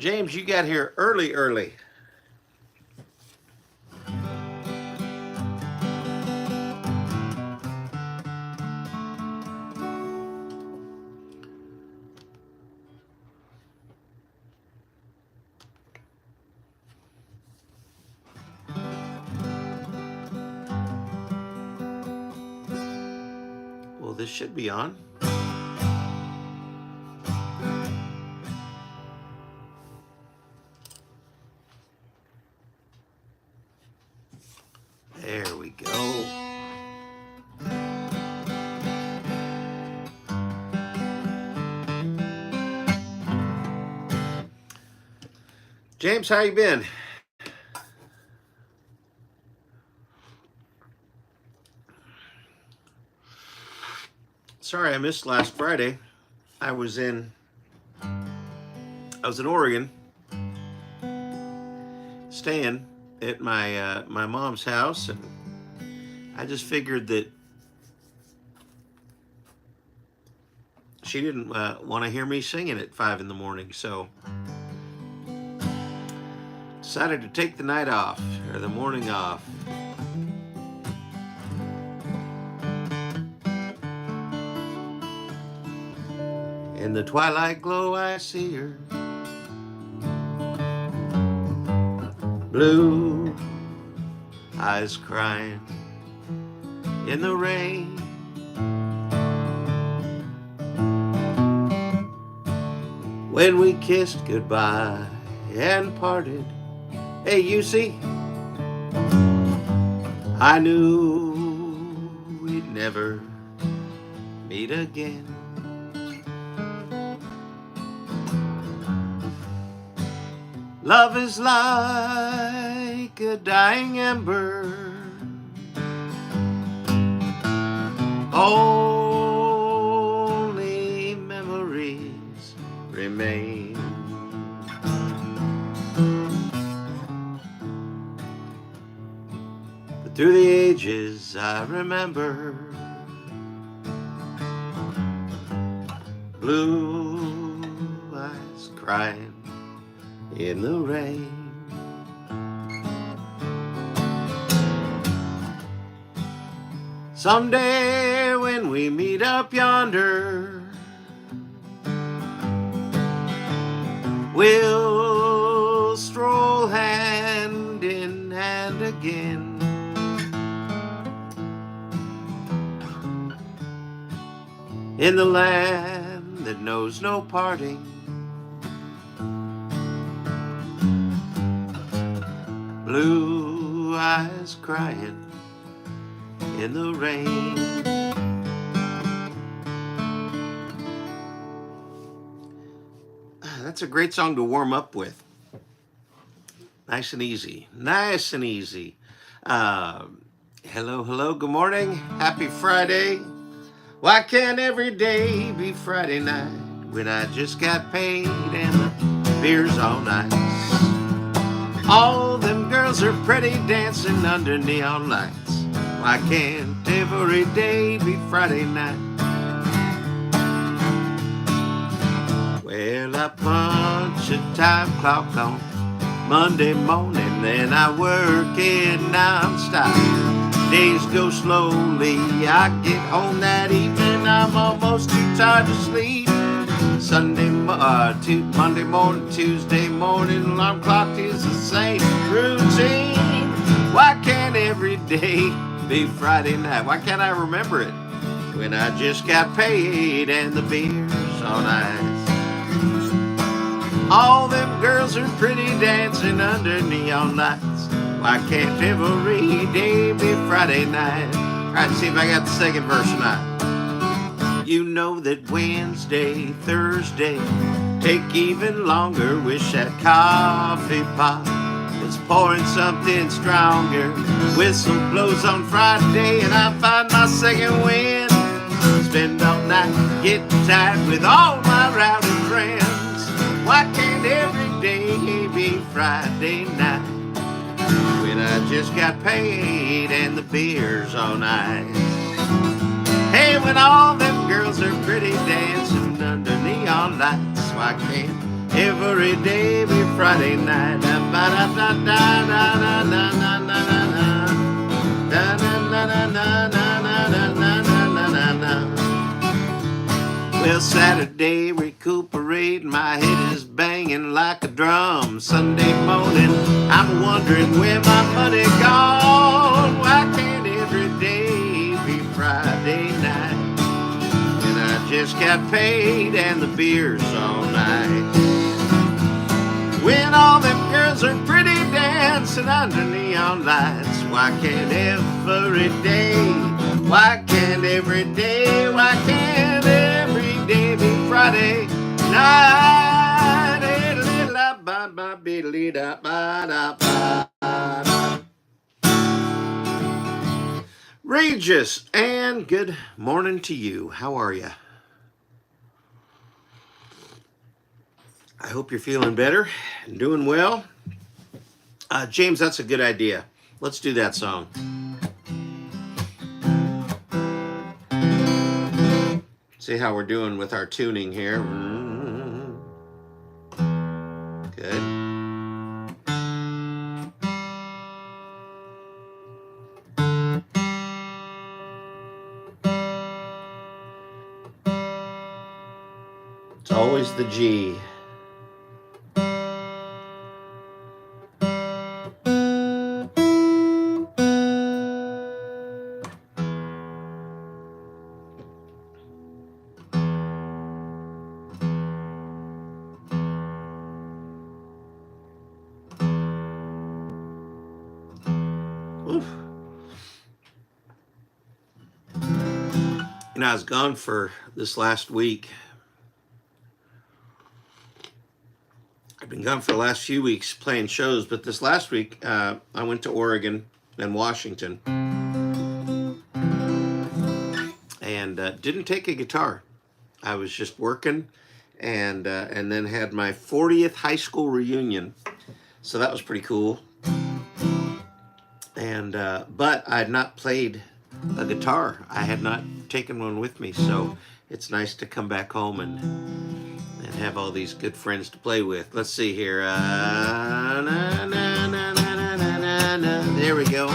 James, you got here early. Well, this should be on. There we go. James, how you been? Sorry I missed last Friday. I was in Oregon, staying at my mom's house, and I just figured that she didn't want to hear me singing at 5 in the morning, so decided to take the night off, or the morning off. In the twilight glow I see her, blue eyes crying in the rain. When we kissed goodbye and parted, hey, you see, I knew we'd never meet again. Love is like a dying ember, only memories remain. But through the ages I remember blue eyes crying in the rain. Someday when we meet up yonder, we'll stroll hand in hand again. In the land that knows no parting, blue eyes crying in the rain. That's a great song to warm up with. Nice and easy. Nice and easy. Hello, good morning. Happy Friday. Why can't every day be Friday night when I just got paid and the beer's all nice? All them girls are pretty dancing under neon lights. Why can't every day be Friday night? Well, I punch a time clock on Monday morning, then I work it non-stop. Days go slowly, I get home that evening, I'm almost too tired to sleep. Monday morning, Tuesday morning, alarm clock is the same routine. Why can't every day be Friday night? Why can't I remember it when I just got paid and the beer's on ice? All them girls are pretty dancing under neon lights. Why can't every day be Friday night? All right, see if I got the second verse tonight. You know that Wednesday, Thursday take even longer. Wish that coffee pot was pouring something stronger. Whistle blows on Friday and I find my second wind. Spend all night getting tired with all my rowdy friends. Why can't every day be Friday night when I just got paid and the beer's on ice? Hey, when all them girls are pretty dancing under neon lights, why can't every day be Friday night. Well, Saturday recuperate, my head is banging like a drum. Sunday morning, I'm wondering where my money gone. Why can't every day be Friday night? And I just got paid and the beer's all night. When all them girls are pretty dancing under neon lights, why can't every day, why can't every day, why can't every day be Friday night? Regis, and good morning to you. How are you? I hope you're feeling better and doing well. James, that's a good idea. Let's do that song. See how we're doing with our tuning here. Good. It's always the G. You know, I was gone for this last week. I've been gone for the last few weeks playing shows, but this last week I went to Oregon and Washington and didn't take a guitar. I was just working and then had my 40th high school reunion. So that was pretty cool. And but I had not played a guitar. I had not taken one with me, so it's nice to come back home and have all these good friends to play with. Let's see here. There we go. All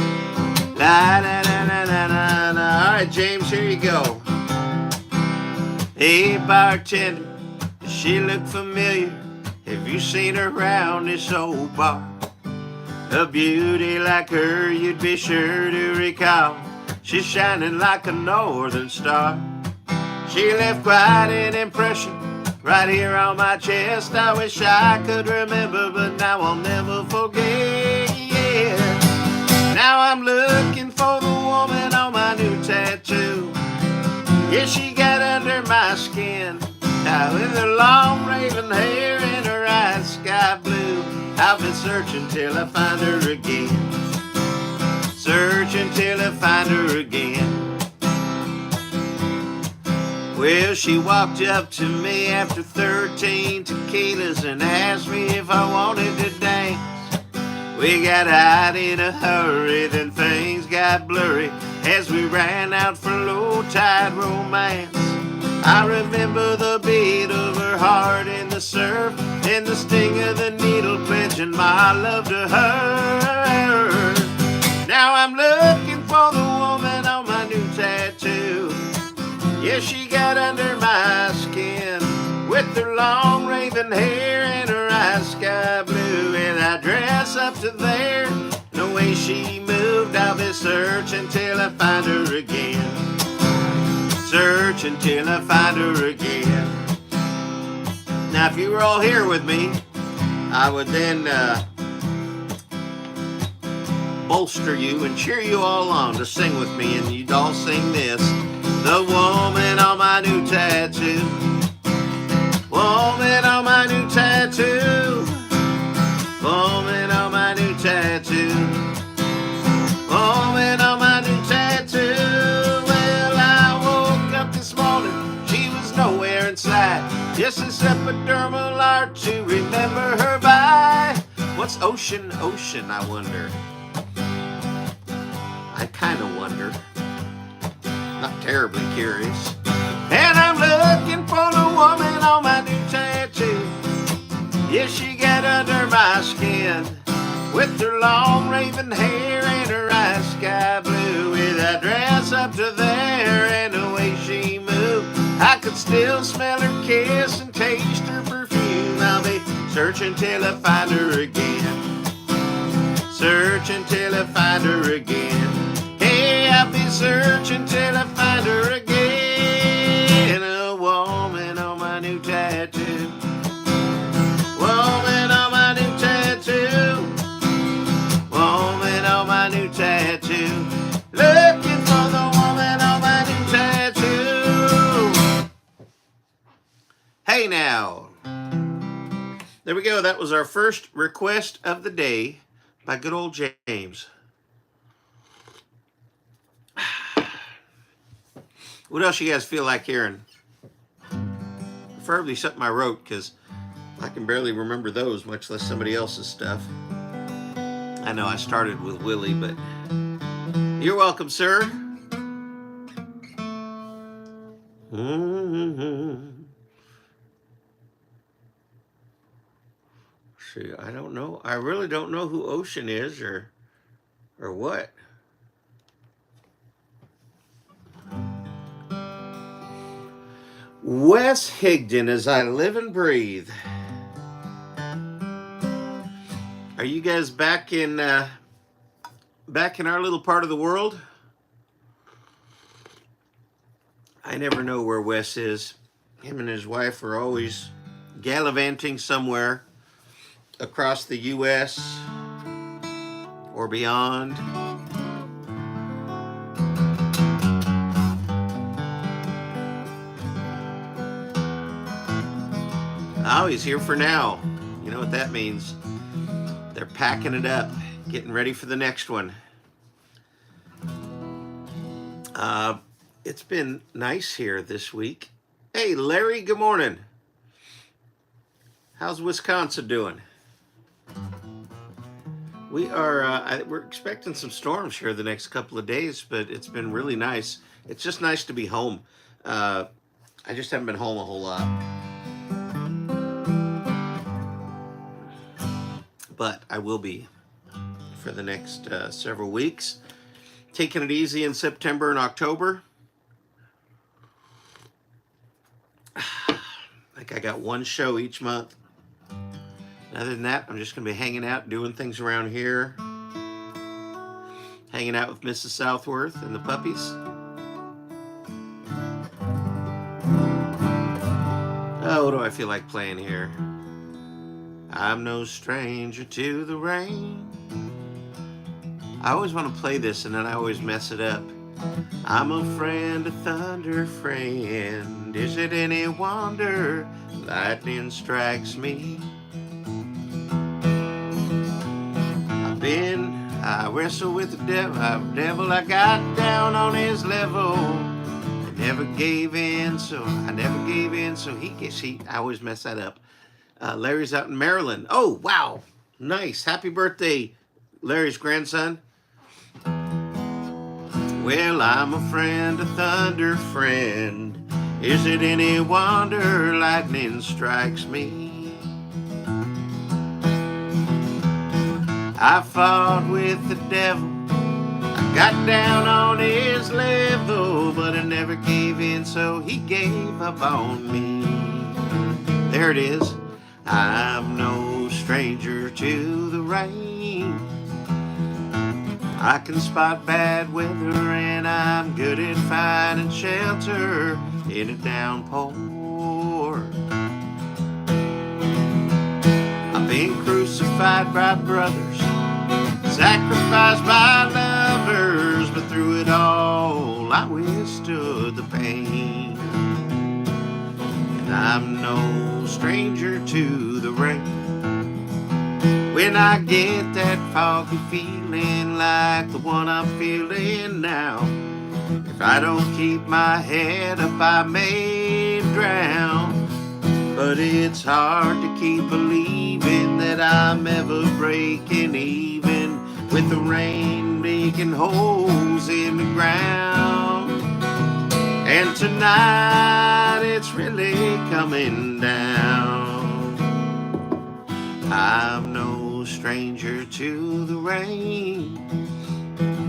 right, James, here you go. Hey, bartender, does she look familiar? Have you seen her around this old bar? A beauty like her you'd be sure to recall. She's shining like a northern star. She left quite an impression right here on my chest. I wish I could remember, but now I'll never forget. Now I'm looking for the woman on my new tattoo. Yeah, she got under my skin. Now with her long raven hair and her eyes sky blue, I've been searching till I find her again. Searching till I find her again. Well, she walked up to me after 13 tequilas and asked me if I wanted to dance. We got out in a hurry, then things got blurry as we ran out for low tide romance. I remember the beat of her heart in the surf and the sting of the needle pledging my love to her. Now I'm looking for the woman on my new tattoo. Yeah, she got under my skin with her long raven hair and her eyes sky blue. And I dress up to there, the way she moved, I'll be searching till I find her again. Search until I find her again. Now, if you were all here with me, I would then bolster you and cheer you all on to sing with me, and you'd all sing this. The woman on my new tattoo. Woman on my new tattoo. Woman on my new tattoo. Woman on my new tattoo. This morning, she was nowhere in sight. Just a epidermal art to remember her by. What's ocean, ocean, I wonder? I kind of wonder. Not terribly curious. And I'm looking for the woman on my new tattoo. Yeah, she got under my skin with her long raven hair and her eyes sky blue, with that dress up to there and the way she moved. I could still smell her kiss and taste her perfume. I'll be searching till I find her again. Searching till I find her again. Hey, I'll be searching till I find her again. A woman on my new tattoo. Woman on my new tattoo. Woman on my new tattoo. Looking for the woman on my new tattoo. Hey now. There we go. That was our first request of the day by good old James. What else you guys feel like hearing? Preferably something I wrote, because I can barely remember those, much less somebody else's stuff. I know I started with Willie, but you're welcome, sir. See, I don't know. I really don't know who Ocean is or what. Wes Higdon, as I live and breathe. Are you guys back in our little part of the world? I never know where Wes is. Him and his wife are always gallivanting somewhere across the U.S. or beyond. Oh, he's here for now. You know what that means. They're packing it up, getting ready for the next one. It's been nice here this week. Hey, Larry, good morning. How's Wisconsin doing? We're expecting some storms here the next couple of days, but it's been really nice. It's just nice to be home. I just haven't been home a whole lot. But I will be for the next several weeks. Taking it easy in September and October. Like I got one show each month. Other than that, I'm just going to be hanging out, doing things around here. Hanging out with Mrs. Southworth and the puppies. Oh, what do I feel like playing here? I'm no stranger to the rain. I always want to play this and then I always mess it up. I'm a friend, a thunder friend. Is it any wonder lightning strikes me? I wrestle with the devil, I got down on his level. I never gave in, so I always mess that up. Larry's out in Maryland. Oh, wow. Nice. Happy birthday, Larry's grandson. Well, I'm a friend, a thunder friend. Is it any wonder lightning strikes me? I fought with the devil, I got down on his level, but I never gave in, so he gave up on me. There it is. I'm no stranger to the rain. I can spot bad weather and I'm good at finding shelter in a downpour. I've been crucified by brothers, sacrificed by lovers, but through it all I withstood the pain. And I'm no stranger to the rain. When I get that foggy feeling like the one I'm feeling now, if I don't keep my head up I may drown. But it's hard to keep believing that I'm ever breaking even with the rain making holes in the ground. And tonight it's really coming down. I'm no stranger to the rain.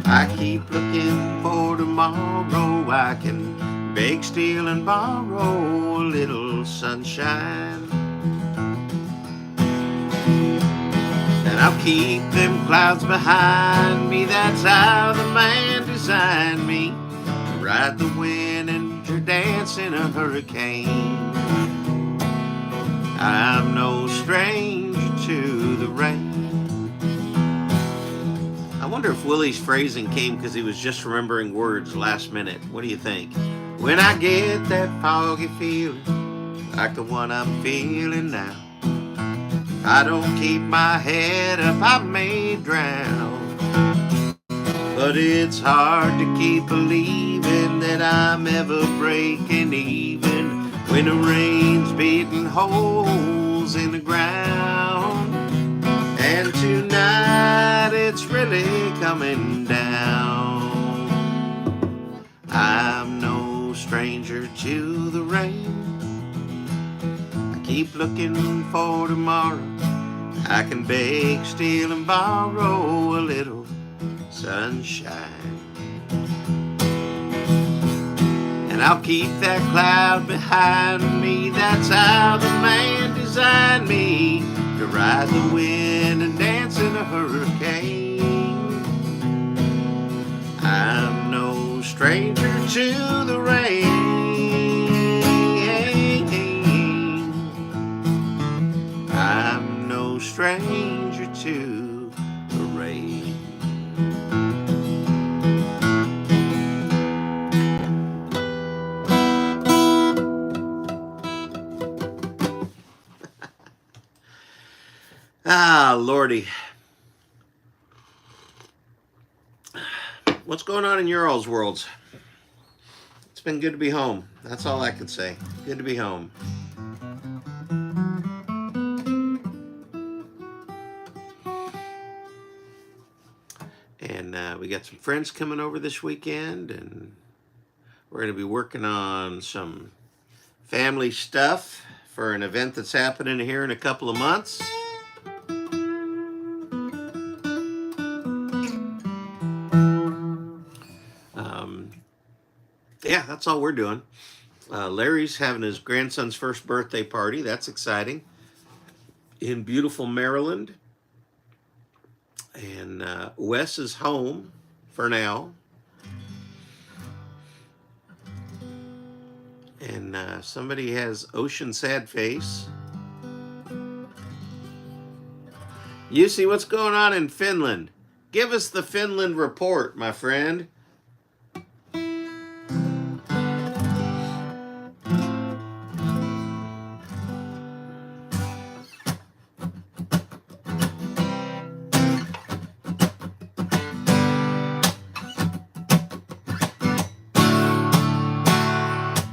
I keep looking for tomorrow. I can beg, steal, and borrow a little sunshine. And I'll keep them clouds behind me. That's how the man designed me, to ride the wind and to dance in a hurricane. I'm no stranger to the rain. I wonder if Willie's phrasing came because he was just remembering words last minute. What do you think? When I get that foggy feeling, like the one I'm feeling now, I don't keep my head up, I may drown. But it's hard to keep believing that I'm ever breaking even when the rain's beating holes in the ground. And tonight it's really coming down. I'm no stranger to the rain. I keep looking for tomorrow. I can beg, steal, and borrow a little sunshine. And I'll keep that cloud behind me. That's how the man designed me, to ride the wind and dance in a hurricane. I'm no stranger to the rain. I'm no stranger to the rain. Ah, Lordy. What's going on in your all's worlds? It's been good to be home. That's all I can say. Good to be home. And we got some friends coming over this weekend, and we're going to be working on some family stuff for an event that's happening here in a couple of months. Yeah, that's all we're doing. Larry's having his grandson's first birthday party. That's exciting. In beautiful Maryland. And Wes is home for now. And somebody has Ocean Sad Face. You see what's going on in Finland? Give us the Finland report, my friend.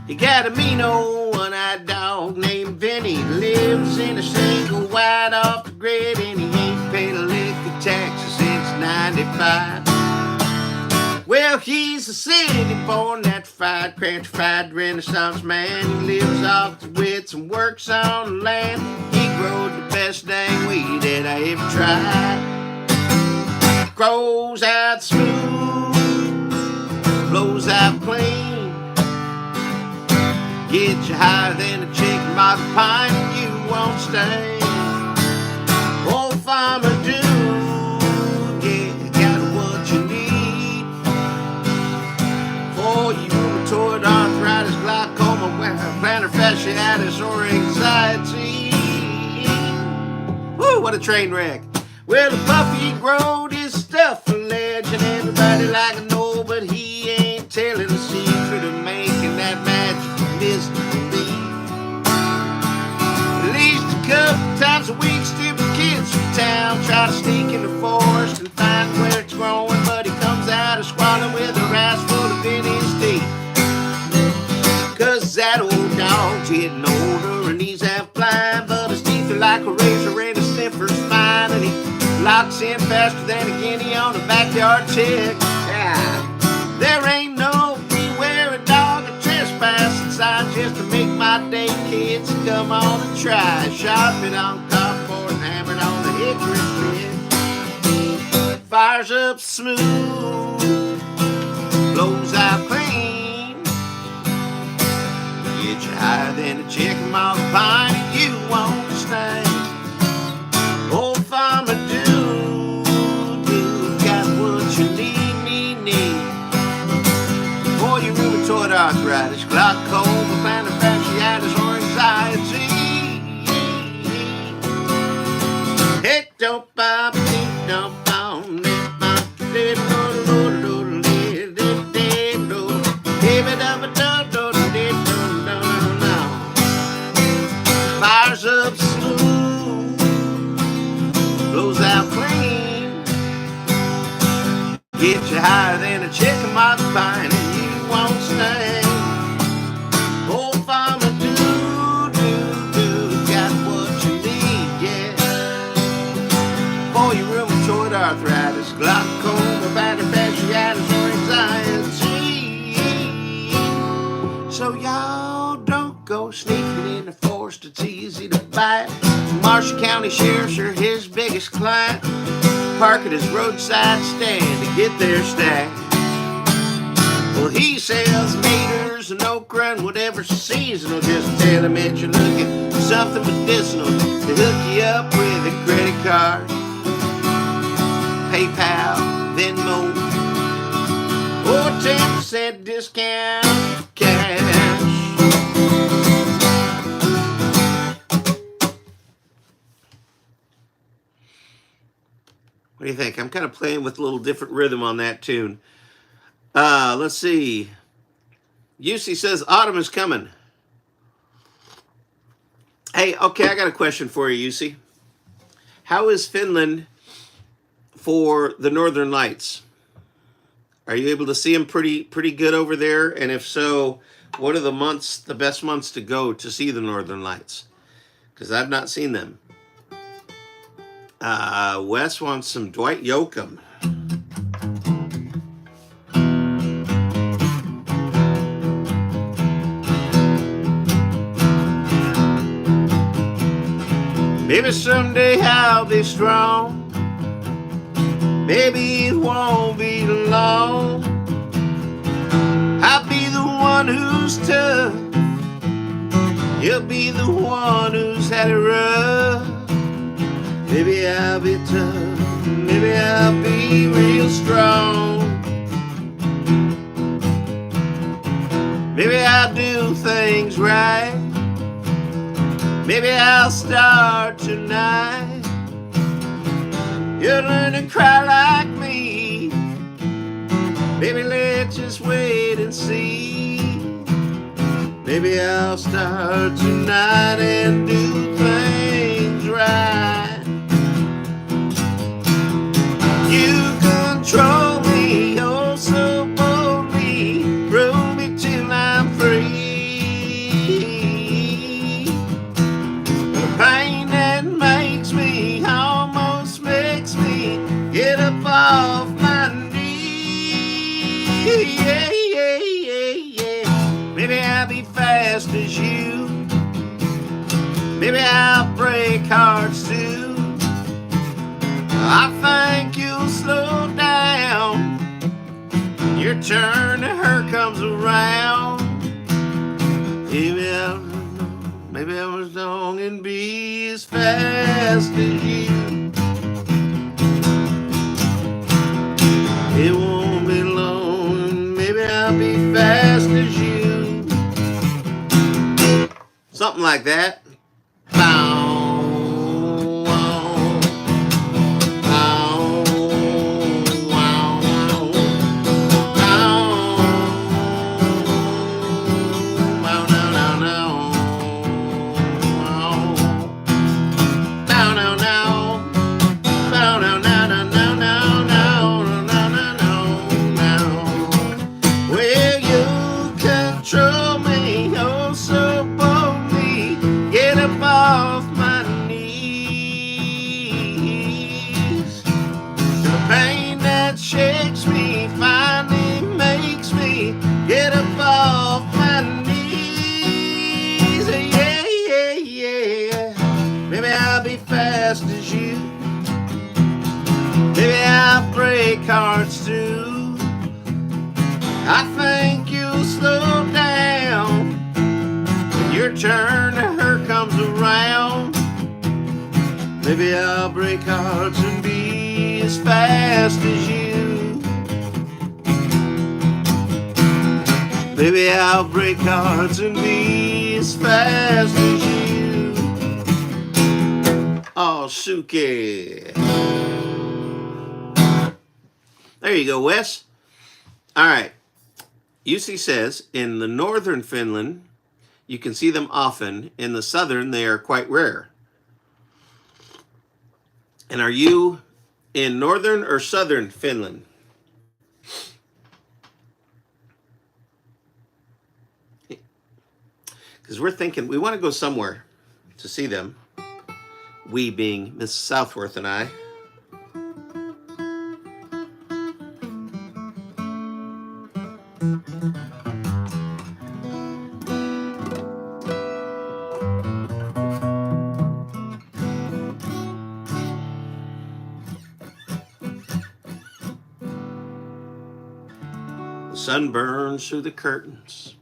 He got a mean old one-eyed dog named Vinny. Lives in a single wide off the grid, and he ain't paid a lick of taxes since '95. Well, he's a city-born, natural fried Renaissance man. He lives off the wits and works on the land. He grows the best dang weed that I ever tried. Grows out smooth, blows out clean. Get you higher than a chicken box pint, and you won't stay. Old farmer dude, yeah, got what you need. For you rheumatoid arthritis, glaucoma, plantar fasciitis, or anxiety. Woo, what a train wreck. Well, the puppy growed his stuff for legend. Everybody like to know, but he ain't telling the secret of making that magic mystery. At least a couple times a week, stupid kids from town try to sneak in the forest and find where it's growing, but he comes out of squalling with a ass full of in his teeth. Cause that old dog's getting older and he's half blind, but his teeth are like a razor and his sniffer's fine, and he locks in faster than a guinea on a backyard tick. Yeah. There ain't no beware a dog a trespassing sign just to make my day, kids. Come on and try. Sharpen on cardboard and hammered Fires up smooth, blows out clean. Get you higher than a chicken off the pine, and you won't stay. Old farmer do got what you need. For your rheumatoid arthritis, glaucoma, plantar fasciitis, or anxiety. It don't bother me, don't bother me. Fires up smooth, blows out clean. Get you higher than a chicken moth vine, and you won't stay. Old farmer do got what you need, yeah. For your rheumatoid arthritis, glaucoma, plantar fasciitis, or anxiety. So y'all don't go sneaking in the forest, it's easy to bite. Marshall County Sheriffs are his biggest client. Park at his roadside stand to get their stack. Well, he sells taters and okra and whatever seasonal. Just tell him that you're looking for something medicinal to hook you up with a credit card, PayPal, Venmo, or 10% discount cash. What do you think? I'm kind of playing with a little different rhythm on that tune. Let's see. UC says autumn is coming. Hey, okay, I got a question for you, UC. How is Finland for the Northern Lights? Are you able to see them pretty good over there? And if so, what are the best months to go to see the Northern Lights? Because I've not seen them. Wes wants some Dwight Yoakam. Maybe someday I'll be strong. Maybe it won't be long. I'll be the one who's tough. You'll be the one who's had it rough. Maybe I'll be tough. Maybe I'll be real strong. Maybe I'll do things right. Maybe I'll start tonight. You'll learn to cry like me. Baby, let's just wait and see. Maybe I'll start tonight and do things right. You control me, oh so boldly. Rule me till I'm free. The pain that makes me almost makes me get up off my knees. Yeah, yeah, yeah, yeah. Maybe I'll be fast as you. Maybe I'll break hearts too. I think you'll slow down. Your turn to her comes around. Maybe I was long and be as fast as you. It won't be long. Maybe I'll be fast as you. Something like that. I think you'll slow down when your turn to her comes around. Maybe I'll break hearts and be as fast as you. Maybe I'll break hearts and be as fast as you. Oh, Suki. There you go, Wes. All right. UC says, in the northern Finland, you can see them often. In the southern, they are quite rare. And are you in northern or southern Finland? Because we're thinking we want to go somewhere to see them. We being Miss Southworth and I. The sun burns through the curtains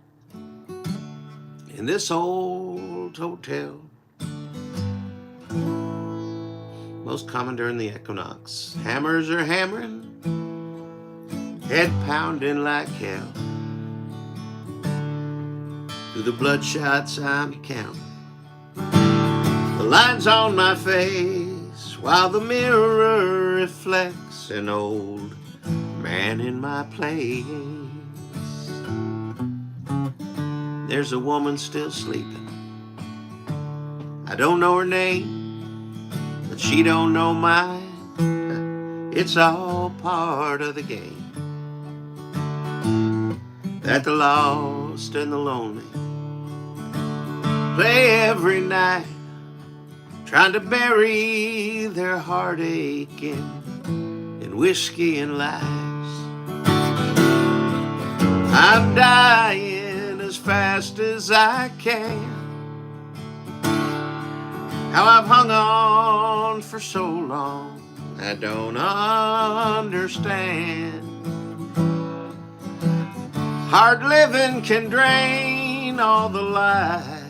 in this old hotel. Most common during the equinox. Hammers are hammering, head pounding like hell. Through the bloodshot I'm counting the lines on my face, while the mirror reflects an old man in my place. There's a woman still sleeping. I don't know her name, but she don't know mine. It's all part of the game that the lost and the lonely play every night, trying to bury their heartache in whiskey and lies. I'm dying as fast as I can. How I've hung on for so long, I don't understand. Hard living can drain all the life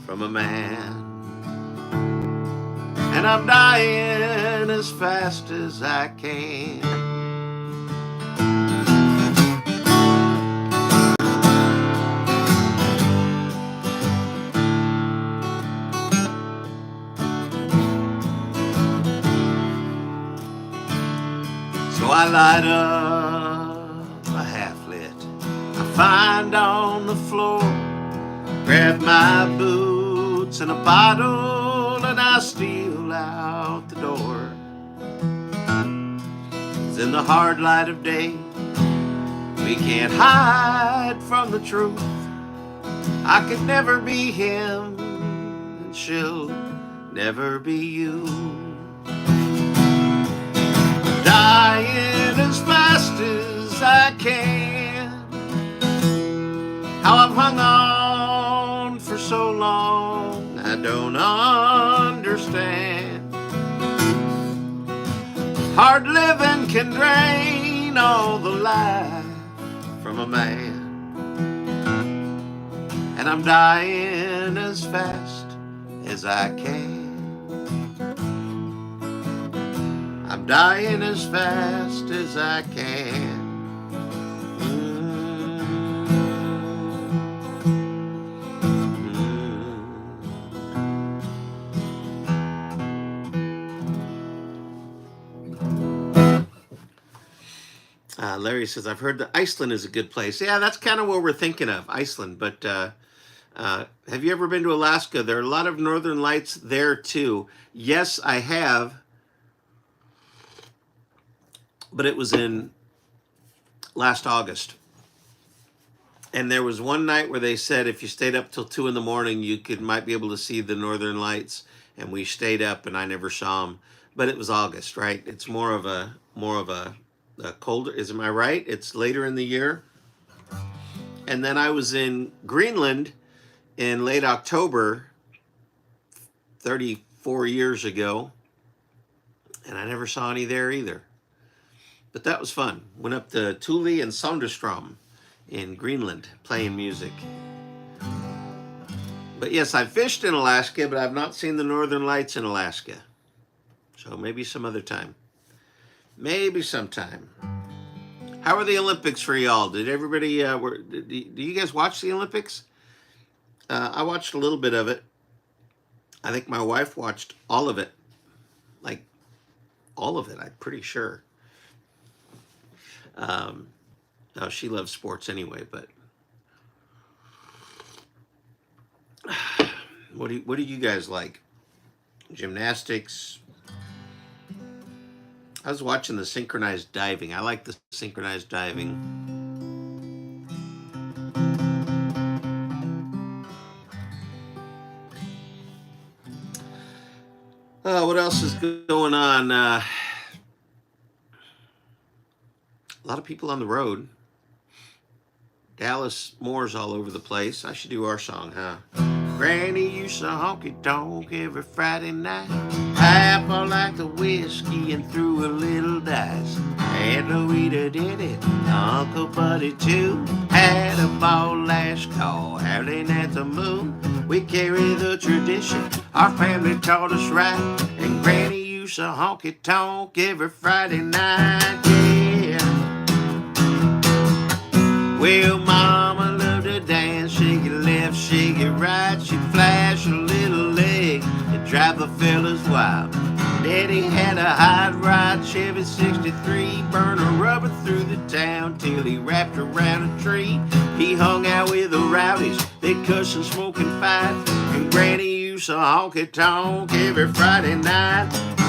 from a man, and I'm dying as fast as I can. So I light up a half-lit I find on the floor, grab my boots and a bottle, and I steal out the door. 'Cause in the hard light of day, we can't hide from the truth. I could never be him, and she'll never be you. Dying as fast as I can. How I've hung on for so long, I don't understand. Hard living can drain all the life from a man, and I'm dying as fast as I can. I'm dying as fast as I can. Larry says, I've heard that Iceland is a good place. Yeah, that's kind of what we're thinking of, Iceland. But have you ever been to Alaska? There are a lot of northern lights there, too. Yes, I have. But it was in last August. And there was one night where they said if you stayed up till 2 a.m, you might be able to see the northern lights. And we stayed up, and I never saw them. But it was August, right? It's more of a colder. Am I right? It's later in the year. And then I was in Greenland in late October, 34 years ago, and I never saw any there either. But that was fun. Went up to Thule and Sonderstrom. in Greenland playing music. But yes, I've fished in Alaska, but I've not seen the northern lights in Alaska. So maybe some other time. Maybe sometime. How are the Olympics for y'all? Did everybody, do you guys watch the Olympics? I watched a little bit of it. I think my wife watched all of it. Like, all of it, I'm pretty sure. No, she loves sports anyway, but what do you guys like? Gymnastics? I was watching the synchronized diving. I like the synchronized diving. What else is going on? A lot of people on the road. Dallas Moore's all over the place. I should do our song, huh? Granny used to honky tonk every Friday night. Apple like the whiskey and threw a little dice. Aunt Louita did it, Uncle Buddy too. Had a ball last call, howling at the moon. We carry the tradition, our family taught us right. And Granny used to honky tonk every Friday night, yeah. Well, Mama loved to dance, shake it left, shake it right. She'd flash her little leg and drive the fellas wild. Daddy had a hot rod Chevy 63, burning rubber through the town till he wrapped around a tree. He hung out with the rowdies, they'd cuss and smoke and fight. And Granny used to honky tonk every Friday night.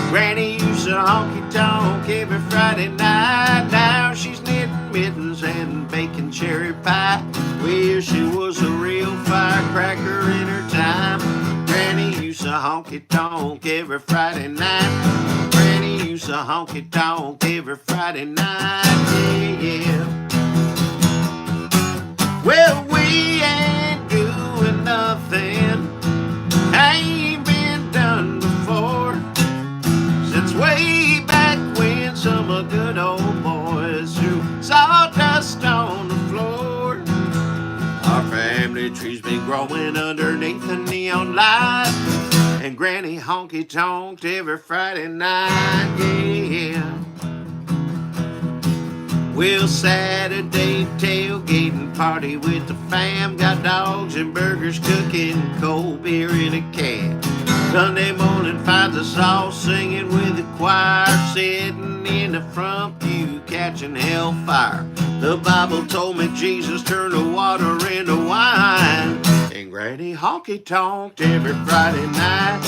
Granny used to honky tonk every Friday night. Now she's knitting mittens and baking cherry pie. Well, she was a real firecracker in her time. Granny used to honky tonk every Friday night. Granny used to honky tonk every Friday night, yeah. Well, we ain't doing nothing ain't been done before. Since way back when some good old boys threw sawdust on the floor. Our family tree's been growing underneath the neon light. And Granny honky tonked every Friday night, yeah. Well, Saturday tailgating party with the fam. Got dogs and burgers cooking, cold beer in a can. Sunday morning finds us all singing with the choir, sitting in the front pew catching hellfire. The Bible told me Jesus turned the water into wine. And Granny honky tonked every Friday night.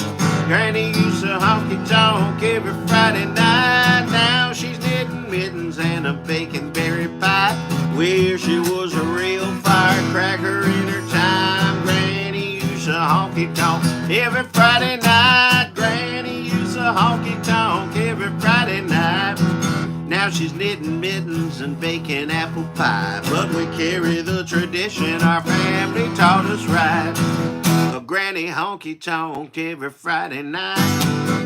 Granny used to honky tonk every Friday night. Now she's knitting mittens and a bacon berry pie. Well, she was a real firecracker in her time. Granny used to honky tonk every Friday night. Granny used to honky tonk every Friday night. Now she's knitting mittens and baking apple pie. But we carry the tradition our family taught us right. Granny honky tonk every Friday night.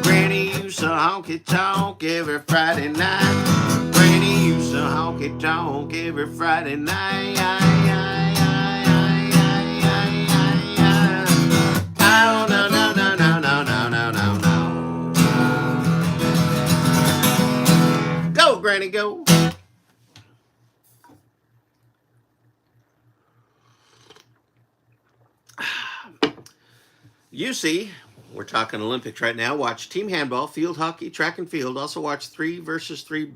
Granny used to honky tonk every Friday night. Granny used to honky tonk every Friday night. Oh, no, no, no, no, no, no, no, no, no. Go, Granny, go. You see, we're talking Olympics right now. Watch team handball, field hockey, track and field. Also watch 3-versus-3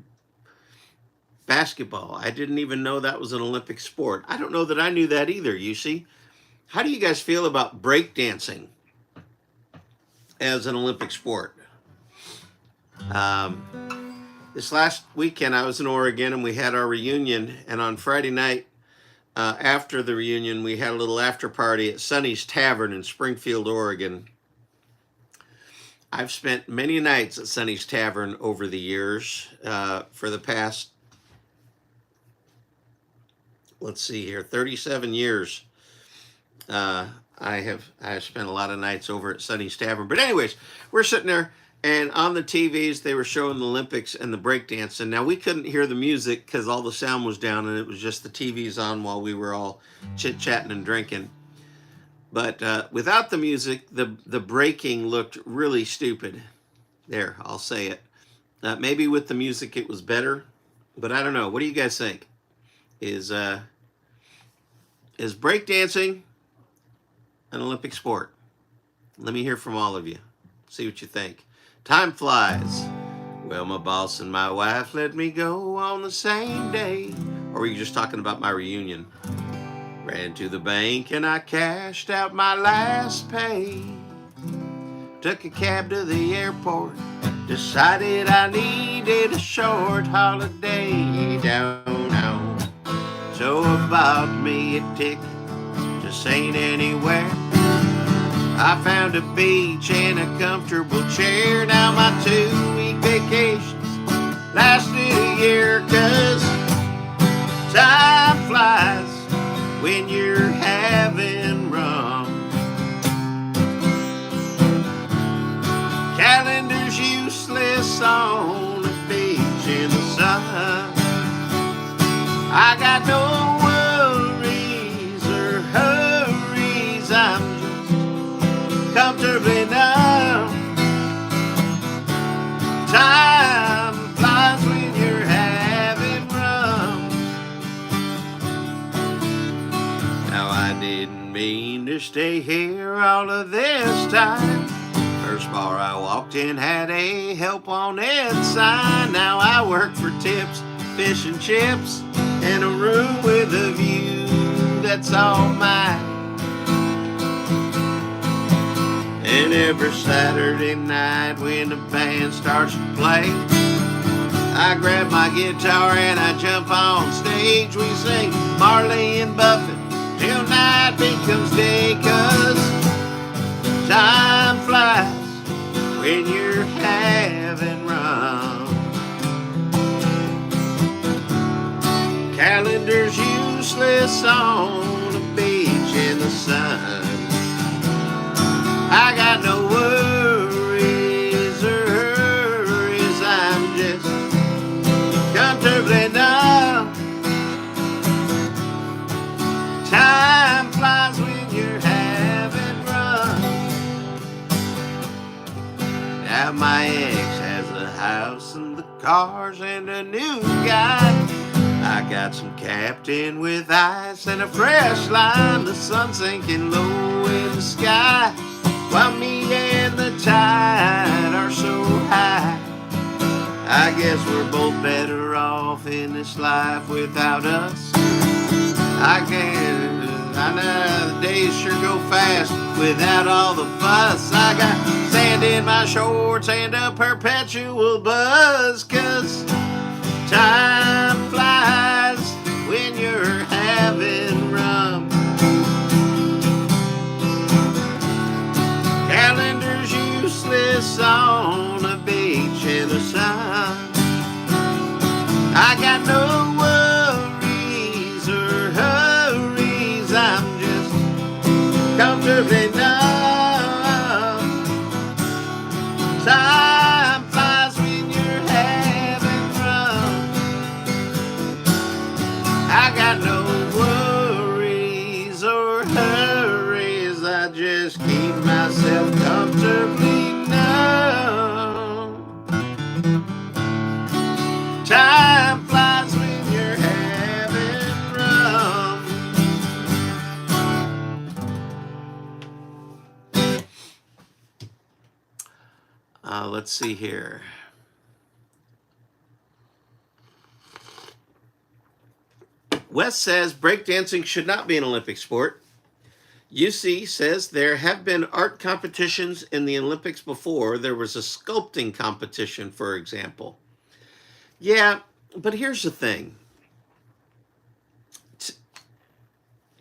basketball. I didn't even know that was an Olympic sport. I don't know that I knew that either, you see. How do you guys feel about breakdancing as an Olympic sport? This last weekend I was in Oregon and we had our reunion. And on Friday night, after the reunion, we had a little after party at Sonny's Tavern in Springfield, Oregon. I've spent many nights at Sonny's Tavern over the years. For the past, let's see here, 37 years. I have spent a lot of nights over at Sonny's Tavern. But anyways, we're sitting there And on the TVs, they were showing the Olympics and the breakdancing. Now, we couldn't hear the music because all the sound was down and it was just the TVs on while we were all chit chatting and drinking. But without the music, the breaking looked really stupid. There, I'll say it. Maybe with the music it was better, but I don't know. What do you guys think? Is breakdancing an Olympic sport? Let me hear from all of you. See what you think. Time flies. Well, my boss and my wife let me go on the same day. Or were you just talking about my reunion? Ran to the bank and I cashed out my last pay. Took a cab to the airport. Decided I needed a short holiday down. So I bought me a ticket to St. Anywhere. I found a beach and a comfortable chair. Now my 2-week vacations lasted a year, 'cause time flies when you're having rum. Calendar's useless on the beach in the sun. I got no worries or hurries. I'm comfortably numb. Time flies when you're having rum. Now I didn't mean to stay here all of this time. First bar I walked in had a help wanted sign. Now I work for tips, fish and chips, in a room with a view that's all mine. And every Saturday night when the band starts to play, I grab my guitar and I jump on stage. We sing Marley and Buffett till night becomes day, 'cause time flies when you're having rum. Calendar's useless on the beach in the sun. I got no worries or hurries. I'm just comfortably numb. Time flies when you're having rum. Now my ex has a house and the cars and a new guy. I got some captain with ice and a fresh line. The sun's sinking low in the sky, while me and the tide are so high. I guess we're both better off in this life without us. I know the days sure go fast without all the fuss. I got sand in my shorts and a perpetual buzz, 'cause time flies when you're having rum. Calendar's useless on the beach in the sun. I got no worries or hurries. I'm just comfortably numb. Time flies when you're having rum. I got no worries or hurries. I just keep myself comfortably numb. Time flies when you're having rum. Let's see here. Wes says breakdancing should not be an Olympic sport. UC says there have been art competitions in the Olympics before. There was a sculpting competition, for example. Yeah, but here's the thing.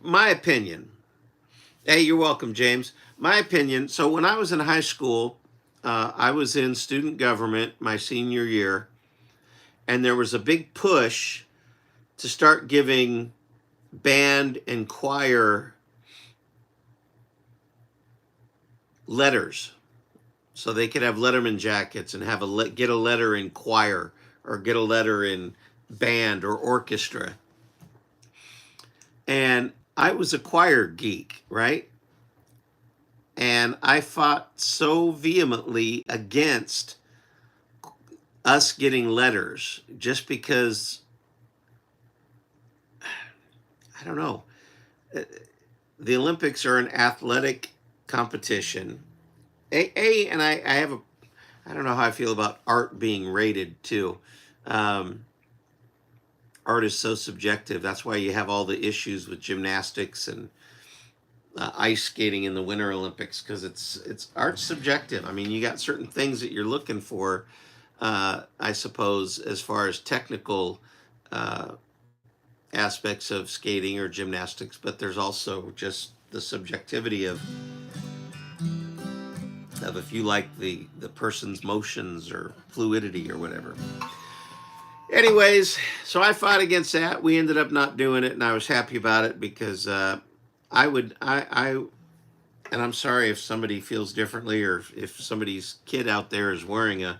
My opinion. Hey, you're welcome, James. My opinion. So when I was in high school, I was in student government my senior year, and there was a big push to start giving band and choir letters so they could have Letterman jackets and get a letter in choir or get a letter in band or orchestra. And I was a choir geek, right? And I fought so vehemently against us getting letters just because, I don't know, the Olympics are an athletic competition. And I have I don't know how I feel about art being rated too. Art is so subjective. That's why you have all the issues with gymnastics and ice skating in the Winter Olympics, because it's art subjective. I mean, you got certain things that you're looking for, I suppose, as far as technical aspects of skating or gymnastics, but there's also just the subjectivity of if you like the person's motions or fluidity or whatever. Anyways, so I fought against that. We ended up not doing it, and I was happy about it because and I'm sorry if somebody feels differently, or if somebody's kid out there is wearing a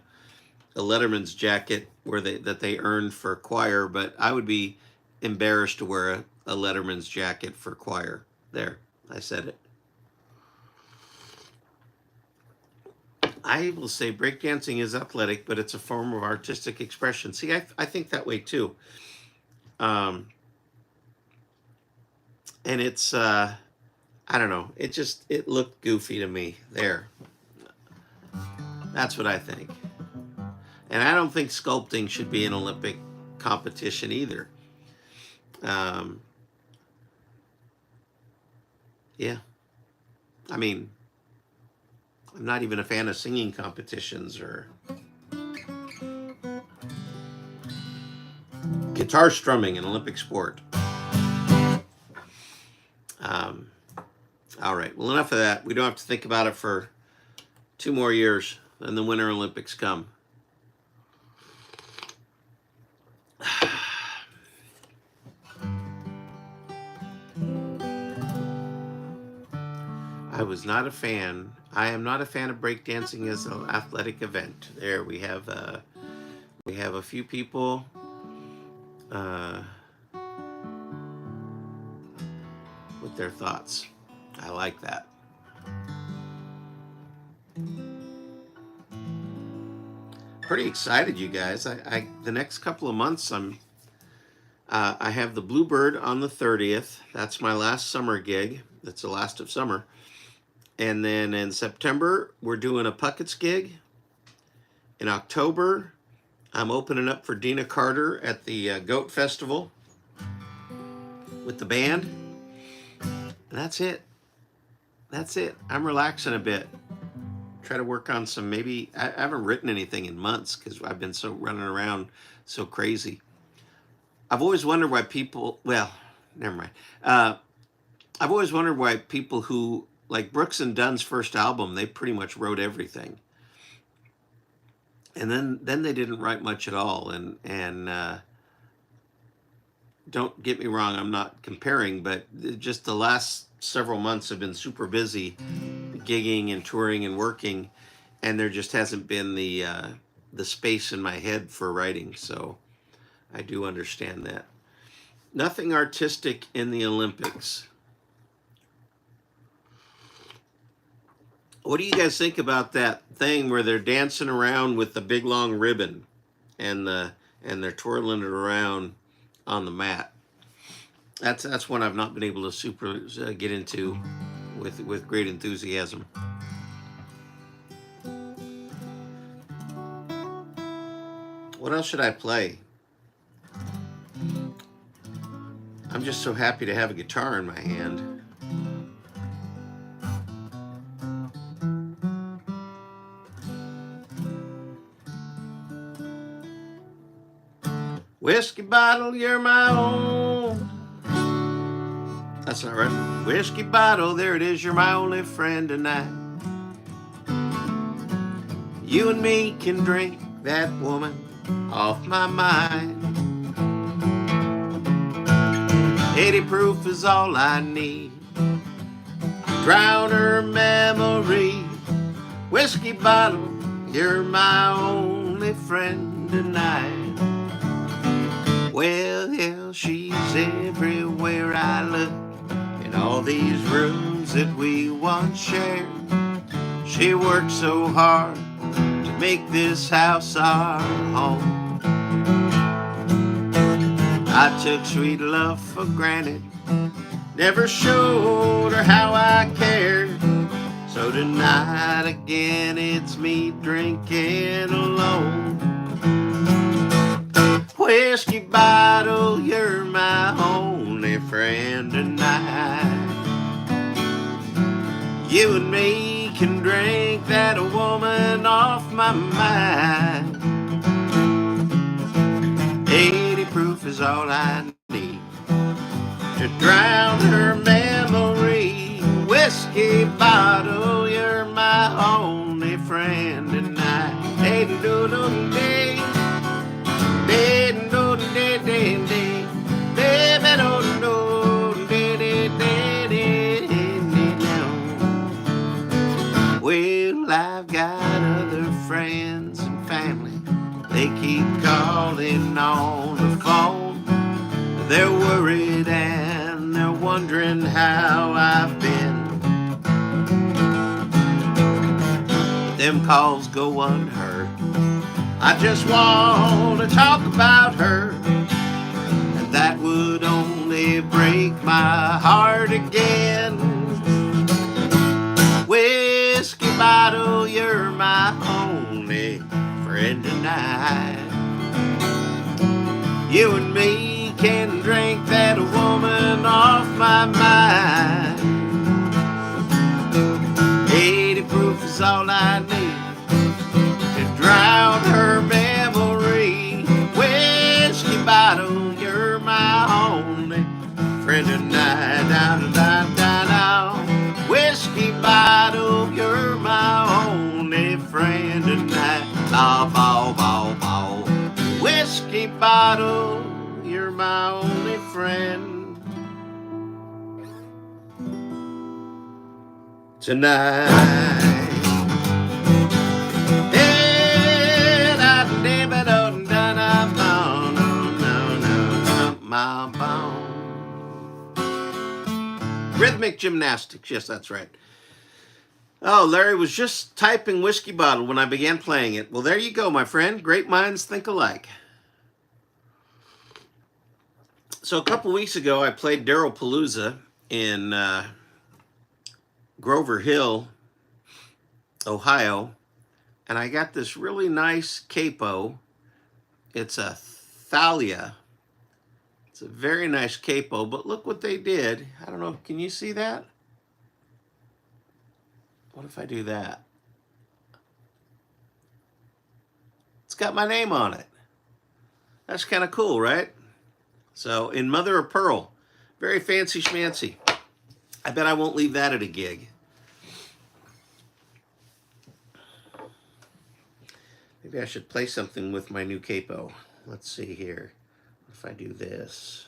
Letterman's jacket that they earned for choir, but I would be embarrassed to wear a Letterman's jacket for choir. There, I said it. I will say breakdancing is athletic, but it's a form of artistic expression. See, I think that way too. And it's, I don't know, it looked goofy to me there. That's what I think. And I don't think sculpting should be an Olympic competition either. Yeah. I mean, I'm not even a fan of singing competitions or guitar strumming, an Olympic sport. All right, well, enough of that. We don't have to think about it for 2 more years, then the Winter Olympics come. I was not a fan. I am not a fan of breakdancing as an athletic event. There we have a few people with their thoughts. I like that. Pretty excited, you guys. The next couple of months I have the Bluebird on the 30th. That's my last summer gig. That's the last of summer. And then in September, we're doing a Puckett's gig. In October, I'm opening up for Dina Carter at the Goat Festival with the band. And that's it. That's it. I'm relaxing a bit. Try to work on some, maybe, I haven't written anything in months because I've been so running around so crazy. I've always wondered why people, well, never mind. I've always wondered why people who, like Brooks and Dunn's first album, they pretty much wrote everything. And then they didn't write much at all. And don't get me wrong, I'm not comparing, but just the last several months have been super busy gigging and touring and working, and there just hasn't been the space in my head for writing. So I do understand that. Nothing artistic in the Olympics. What do you guys think about that thing where they're dancing around with the big long ribbon and they're twirling it around on the mat? That's one I've not been able to get into with great enthusiasm. What else should I play? I'm just so happy to have a guitar in my hand. Whiskey bottle, you're my own. That's not right. Whiskey bottle, there it is, you're my only friend tonight. You and me can drink that woman off my mind. 80 proof is all I need. Drown her memory Whiskey bottle, you're my only friend tonight. Well, yeah, she's everywhere I look, in all these rooms that we once shared. She worked so hard to make this house our home. I took sweet love for granted, never showed her how I cared. So tonight again it's me drinking alone. Whiskey bottle, you're my only friend tonight. You and me can drink that woman off my mind. 80 proof is all I need to drown her memory. Whiskey bottle, you're my only friend tonight. Hey, do do day, day do day day day, baby do do day day day day now. Well, I've got other friends and family. They keep calling on the phone. They're worried and they're wondering how I've been. Them calls go unheard. I just want to talk about her, and that would only break my heart again. Whiskey bottle, you're my only friend tonight. You and me can drink that woman off my mind. 80 proof is all I need to drown her memory. Whiskey bottle, you're my only friend tonight. Down, down, down, down. Whiskey bottle, you're my only friend tonight. Bow, bow, bow, bow. Whiskey bottle, you're my only friend tonight. Rhythmic gymnastics, yes, that's right. Oh, Larry was just typing whiskey bottle when I began playing it. Well, there you go, my friend. Great minds think alike. So a couple weeks ago, I played Daryl Palooza in Grover Hill, Ohio, and I got this really nice capo. It's a thalia. It's a very nice capo, but look what they did. I don't know, can you see that? What if I do that? It's got my name on it. That's kind of cool, right? So, in Mother of Pearl, very fancy schmancy. I bet I won't leave that at a gig. Maybe I should play something with my new capo. Let's see here. If I do this.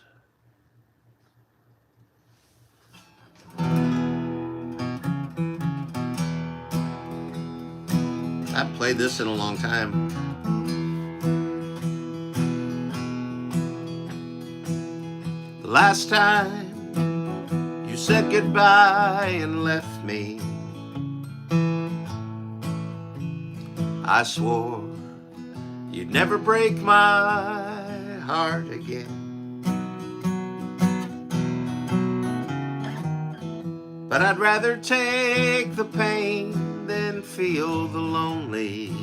I've played this in a long time. The last time you said goodbye and left me, I swore you'd never break my heart again. But I'd rather take the pain than feel the lonely.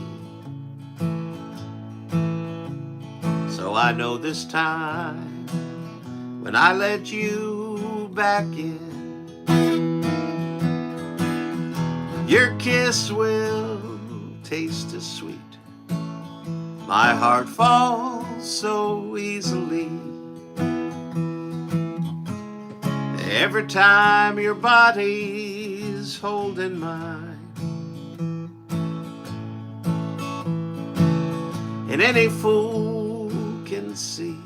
So I know this time when I let you back in, your kiss will taste as sweet. My heart falls so easily every time your body's holding mine. And any fool can see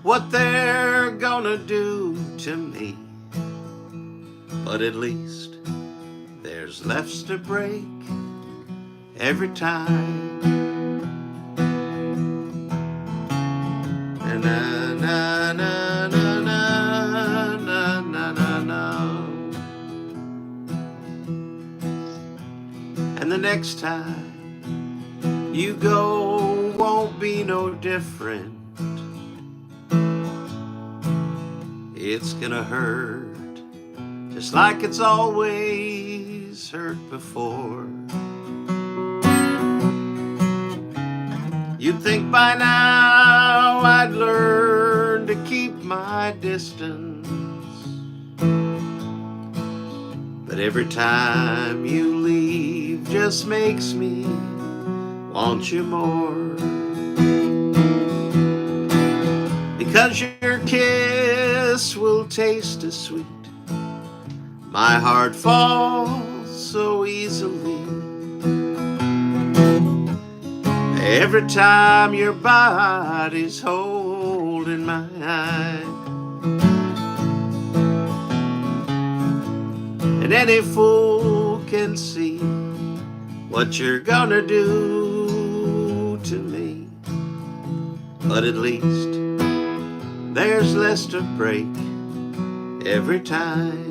what they're gonna do to me, but at least there's there's left to break every time. Na na na na na na na na na. And the next time you go won't be no different. It's gonna hurt just like it's always hurt before. You'd think by now I'd learn to keep my distance, but every time you leave just makes me want you more. Because your kiss will taste as sweet, my heart falls so easily every time your body's holding mine. And any fool can see what you're gonna do to me, but at least there's less to break every time.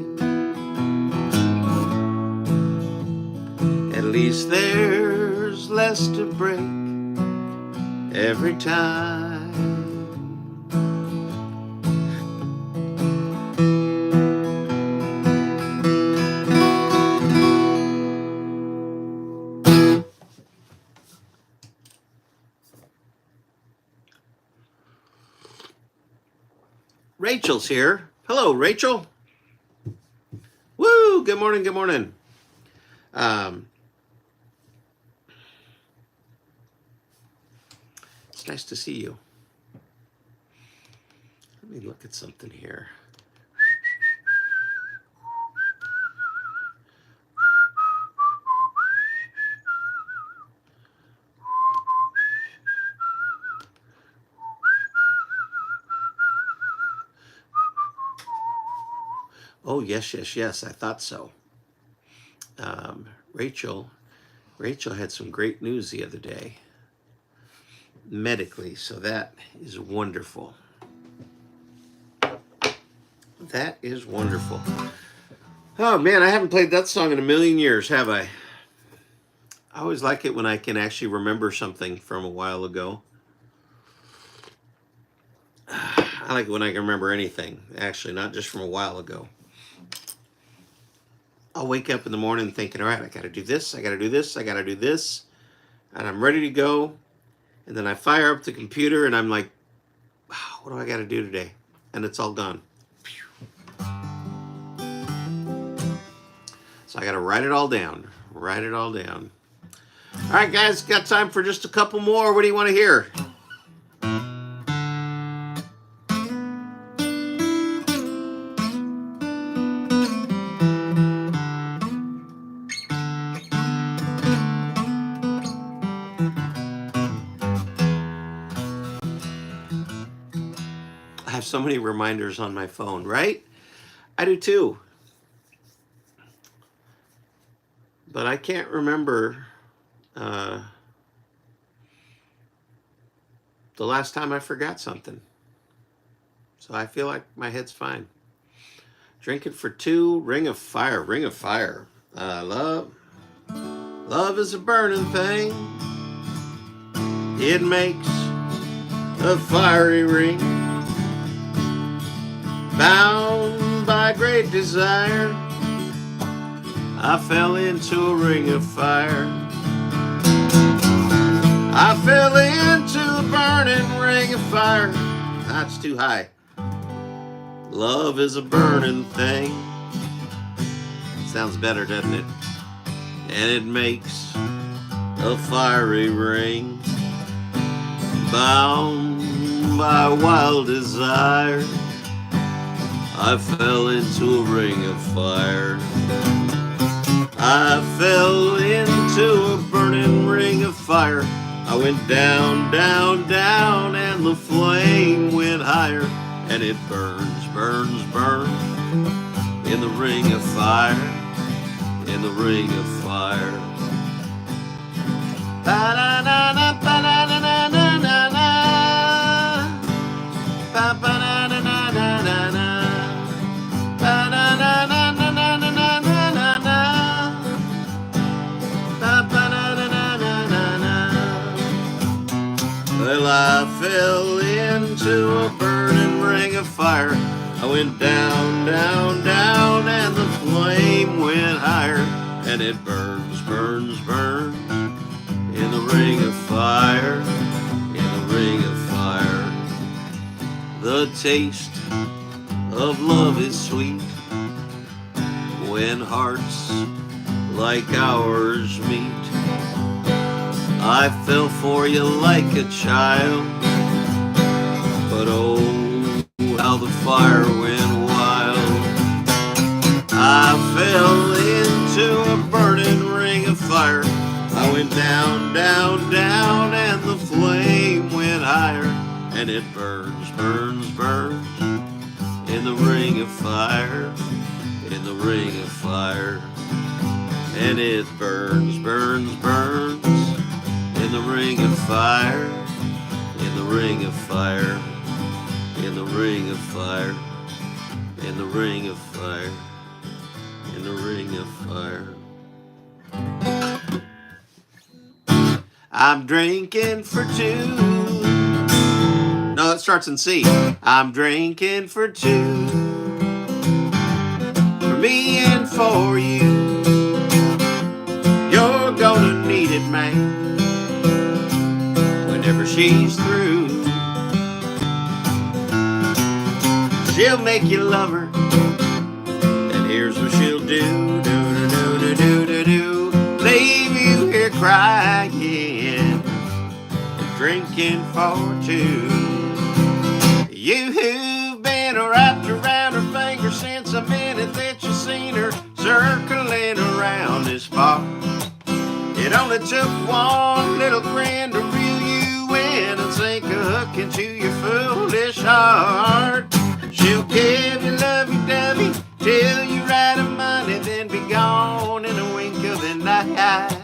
At least there's less to break every time. Rachel's here. Hello, Rachel. Woo! Good morning. Good morning. It's nice to see you. Let me look at something here. Oh, yes, yes, yes. I thought so. Rachel had some great news the other day, medically, so that is wonderful. That is wonderful. Oh, man, I haven't played that song in a million years, have I? I always like it when I can actually remember something from a while ago. I like it when I can remember anything, actually, not just from a while ago. I'll wake up in the morning thinking, all right, I got to do this, I got to do this, I got to do this, and I'm ready to go. And then I fire up the computer and I'm like, wow, what do I got to do today? And it's all gone. So I got to write it all down. Write it all down. All right, guys, got time for just a couple more. What do you want to hear? I have so many reminders on my phone, right? I do too. But I can't remember the last time I forgot something. So I feel like my head's fine. Drinking for two, Ring of Fire, Ring of Fire. Love is a burning thing. It makes a fiery ring. Bound by great desire, I fell into a ring of fire. I fell into a burning ring of fire. That's too high. Love is a burning thing. Sounds better, doesn't it? And it makes a fiery ring. Bound by wild desire, I fell into a ring of fire. I fell into a burning ring of fire. I went down, down, down, and the flame went higher. And it burns, burns, burns in the ring of fire. in the ring of fire. Well, I fell into a burning ring of fire. I went down, down, down, and the flame went higher. And it burns, burns, burns in the ring of fire, in the ring of fire. The taste of love is sweet when hearts like ours meet. I fell for you like a child, but oh, how the fire went wild. I fell into a burning ring of fire. I went down, down, down, and the flame went higher. And it burns, burns, burns in the ring of fire, in the ring of fire. And it burns, burns, burns in the ring of fire, in the ring of fire, in the ring of fire, in the ring of fire, in the ring of fire. I'm drinking for two. No, that starts in C. I'm drinking for two. For me and for you. You're gonna need it, man, whenever she's through. She'll make you love her, and here's what she'll do. Do, do, do, do, do, do. Leave you here crying and drinking for two. You've been wrapped around her finger since the minute that you seen her circling around this bar. It only took one little grin to reel you in and sink a hook into your foolish heart. She'll give you lovey-dovey till you're out of money, then be gone in a wink of the night.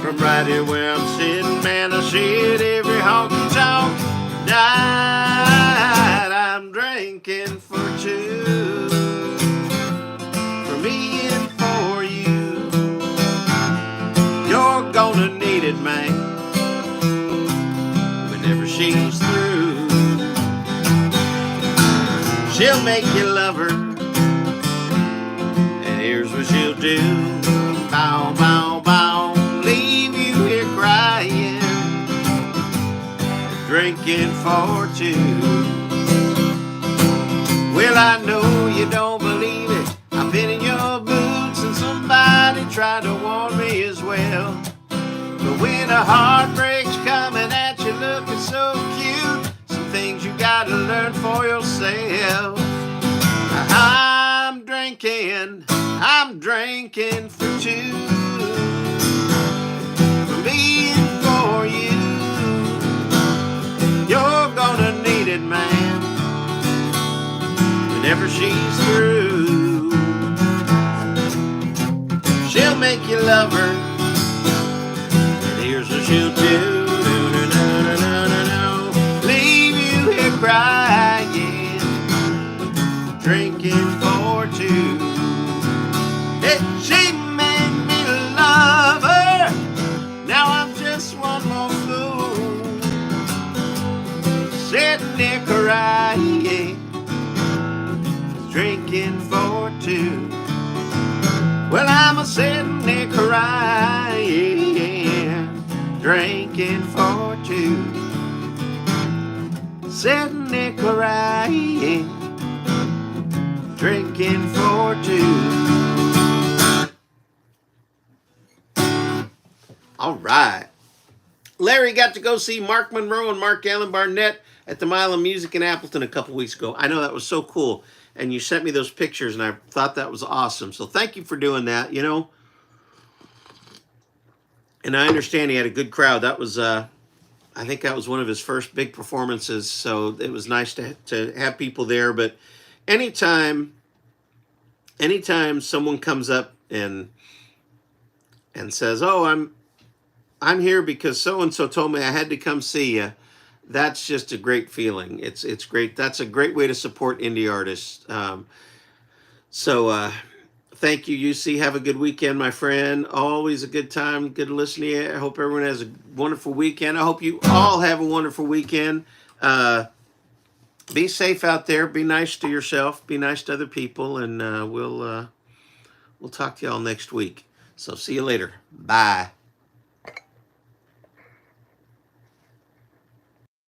From right here where I'm sitting, man, I see it every honky tonk night. I'm drinking for two, for me and for you. You're gonna need it, man, whenever she's through. She'll make you love her, and here's what she'll do. Bow, bow, bow, leave you here crying, drinking for two. Well, I know you don't believe it. I've been in your boots and somebody tried to warn me as well. But when a heartbreak's coming at you looking so cute, some things you gotta learn for yourself. I'm drinking for two, for me and for you. You're gonna need it, man, whenever she's through. She'll make you love her, and here's what she'll do. Leave you here crying, drinking for two. Hey, she made me love her. Now I'm just one more fool, sitting there crying, drinking for two. Well, I'm a sitting there crying, drinking for two. Sitting there crying, drinking for two. All right. Larry got to go see Mark Monroe and Mark Allen Barnett at the Mile of Music in Appleton a couple weeks ago. I know that was so cool. And you sent me those pictures, and I thought that was awesome. So thank you for doing that, you know. And I understand he had a good crowd. That was, I think that was one of his first big performances. So it was nice to have people there. But anytime someone comes up and says, "Oh, I'm here because so and so told me I had to come see you." That's just a great feeling. It's great. That's a great way to support indie artists. So thank you, UC. Have a good weekend, my friend. Always a good time. Good to listen to you. I hope everyone has a wonderful weekend. I hope you all have a wonderful weekend. Be safe out there. Be nice to yourself. Be nice to other people, and we'll talk to y'all next week. So see you later. Bye.